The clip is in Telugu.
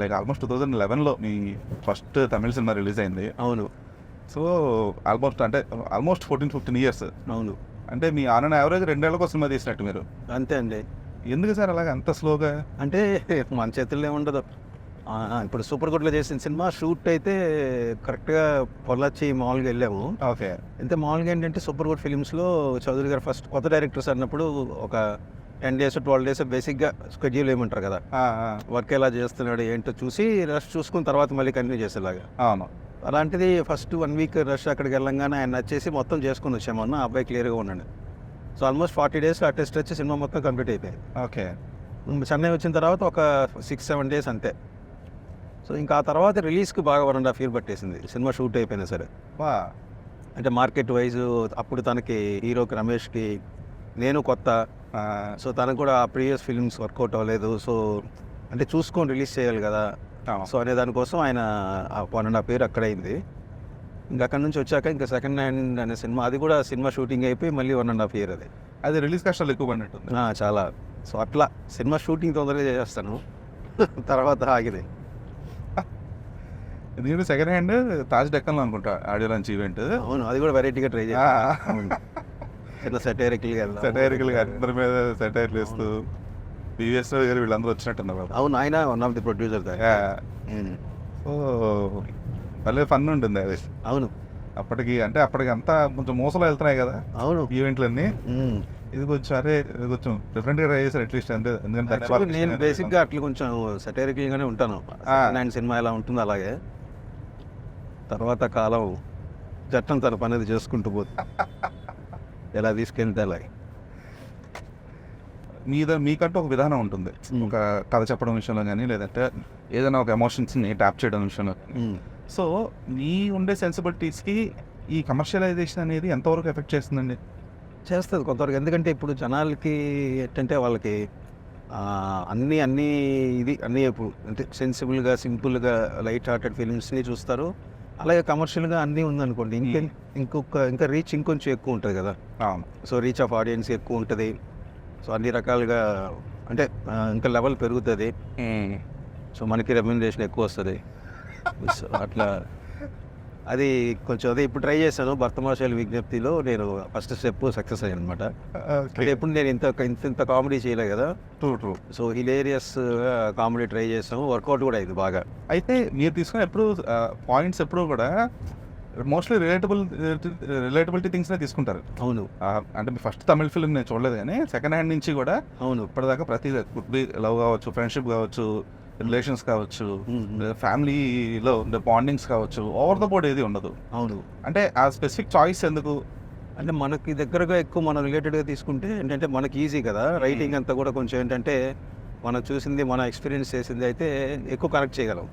లైక్ ఆల్మోస్ట్ 2011లో మీ ఫస్ట్ తమిళ సినిమా రిలీజ్ అయింది. అవును. So almost 14-15 years. అవును. అంటే మీ ఆన్ అండ్ యావరేజ్ 2 ఏళ్లకో సినిమా తీసినట్టు మీరు. అంతే అండి. ఎందుకు సార్ అలాగ అంత స్లోగా? అంటే మన చేతుల్లో ఏముండదు. ఇప్పుడు సూపర్ గుడ్లో చేసిన సినిమా షూట్ అయితే కరెక్ట్గా పొల్లాచి మామూలుగా వెళ్ళాము. ఓకే. అయితే మామూలుగా ఏంటంటే సూపర్ గుడ్ ఫిలిమ్స్లో చౌదరి గారు ఫస్ట్ కొత్త డైరెక్టర్స్ అన్నప్పుడు ఒక 10 days 12 days బేసిక్గా స్కెడ్యూల్ ఏమంటారు కదా, వర్క్ ఎలా చేస్తున్నాడు ఏంటో చూసి రష్ చూసుకున్న తర్వాత మళ్ళీ కంటిన్యూ చేసేలాగా. అవును. అలాంటిది ఫస్ట్ 1 week రష్ అక్కడికి వెళ్ళంగానే ఆయన నచ్చేసి మొత్తం చేసుకుని వచ్చామన్న అబ్బాయి క్లియర్గా ఉన్నాడు. సో ఆల్మోస్ట్ 40 days అటెస్ట్ వచ్చి సినిమా మొత్తం కంప్లీట్ అయిపోయింది. ఓకే. చెన్నై వచ్చిన తర్వాత ఒక 6-7 days అంతే. సో ఇంకా ఆ తర్వాత రిలీజ్కి బాగా 1.5 years పట్టేసింది సినిమా షూట్ అయిపోయినా సరే. వా. అంటే మార్కెట్ వైజ్ అప్పుడు తనకి హీరోకి రమేష్కి నేను కొత్త. సో తనకు కూడా ఆ ప్రీవియస్ ఫిల్మ్స్ వర్కౌట్ అవ్వలేదు. సో అంటే చూసుకొని రిలీజ్ చేయాలి కదా. సో అనే దానికోసం ఆయన 1.5 years అక్కడ అయింది. ఇంకా అక్కడ నుంచి వచ్చాక ఇంకా సెకండ్ హ్యాండ్ అనే సినిమా, అది కూడా సినిమా షూటింగ్ అయిపోయి మళ్ళీ 1.5 years అది రిలీజ్ కష్టాలు ఎక్కువ పడినట్టుంది. చాలా. సో అట్లా సినిమా షూటింగ్ తొందరగా చేస్తాను తర్వాత ఆగింది. ఎందుకంటే సెకండ్ హ్యాండ్ తాజ్ డెక్కన్లో అనుకుంటా ఆడియో లాంచ్ ఈవెంట్. అవును, అది కూడా వెరైటీగా ట్రై చేయాలి. ఇట్లా సెటైరికల్గా అందరి మీద సెటైర్లు వేస్తూ పివిఎస్ గారు వీళ్ళందరూ వచ్చినట్టున్నారు. అవును, ఆయన one of the producer. So భలే ఫన్ ఉంటుంది అది. అవును. అప్పటికి అంతా కొంచెం మోసలో వెళ్తున్నాయి కదా. అవును. ఈవెంట్లన్నీ ఇది కొంచెం డిఫరెంట్గా ట్రై చేశారు అట్లీస్ట్. అంటే ఎందుకంటే నేను బేసిక్గా అట్లా కొంచెం సెటైరికల్గానే ఉంటాను. అండ్ సినిమా ఎలా ఉంటుందో అలాగే. తర్వాత కాలం చట్టం తన పనేది చేసుకుంటూ పోతుంది. ఎలా తీసుకెళ్తే అలాగే. మీకంటూ ఒక విధానం ఉంటుంది, ఒక కథ చెప్పడం విషయంలో కానీ, లేదంటే ఏదైనా ఒక ఎమోషన్స్ని ట్యాప్ చేయడం విషయంలో. సో మీ ఉండే సెన్సిబిలిటీస్కి ఈ కమర్షియలైజేషన్ అనేది ఎంతవరకు ఎఫెక్ట్ చేస్తుందండి? చేస్తుంది కొంతవరకు. ఎందుకంటే ఇప్పుడు జనాలకి ఏంటంటే వాళ్ళకి అన్నీ ఇప్పుడు అంటే సెన్సిబుల్గా సింపుల్గా లైట్ హార్టెడ్ ఫిలిమ్స్ని చూస్తారు. అలాగే కమర్షియల్గా అన్నీ ఉందనుకోండి, ఇంకా రీచ్ ఇంకొంచెం ఎక్కువ ఉంటుంది కదా. సో రీచ్ ఆఫ్ ఆడియన్స్ ఎక్కువ ఉంటుంది. సో అన్ని రకాలుగా అంటే ఇంకా లెవెల్ పెరుగుతుంది. సో మనకి రెమ్యునరేషన్ ఎక్కువ వస్తుంది. సో అట్లా అది కొంచెం అదే ఇప్పుడు ట్రై చేశాను. భర్తమాషాల విజ్ఞప్తిలో నేను ఫస్ట్ స్టెప్ సక్సెస్ అయ్యాను అనమాట. అంటే ఎప్పుడు నేను ఇంత కామెడీ చేయలే కదా. True. So hilarious comedy try చేసాము, వర్కౌట్ కూడా అయింది బాగా. అయితే మీరు తీసుకున్న పాయింట్స్ ఎప్పుడు కూడా మోస్ట్లీ రిలేటబిలిటీ థింగ్స్నే తీసుకుంటారు. అవును. అంటే మీ ఫస్ట్ తమిళ ఫిల్మ్ నేను చూడలేదు, కానీ సెకండ్ హ్యాండ్ నుంచి కూడా అవును ఇప్పటిదాకా ప్రతి కుడ్ బి లవ్ కావచ్చు, ఫ్రెండ్షిప్ కావచ్చు, రిలేషన్స్ కావచ్చు, ఫ్యామిలీలో ఉండే బాండింగ్స్ కావచ్చు, ఓవర్ ద బోర్డ్ ఏది ఉండదు. అవును. అంటే ఆ స్పెసిఫిక్ చాయిస్ ఎందుకు? అంటే మనకి దగ్గరగా ఎక్కువ మనం రిలేటెడ్గా తీసుకుంటే ఏంటంటే మనకి ఈజీ కదా. రైటింగ్ అంతా కూడా కొంచెం ఏంటంటే మనం చూసింది, మన ఎక్స్పీరియన్స్ చేసింది అయితే ఎక్కువ కనెక్ట్ చేయగలం.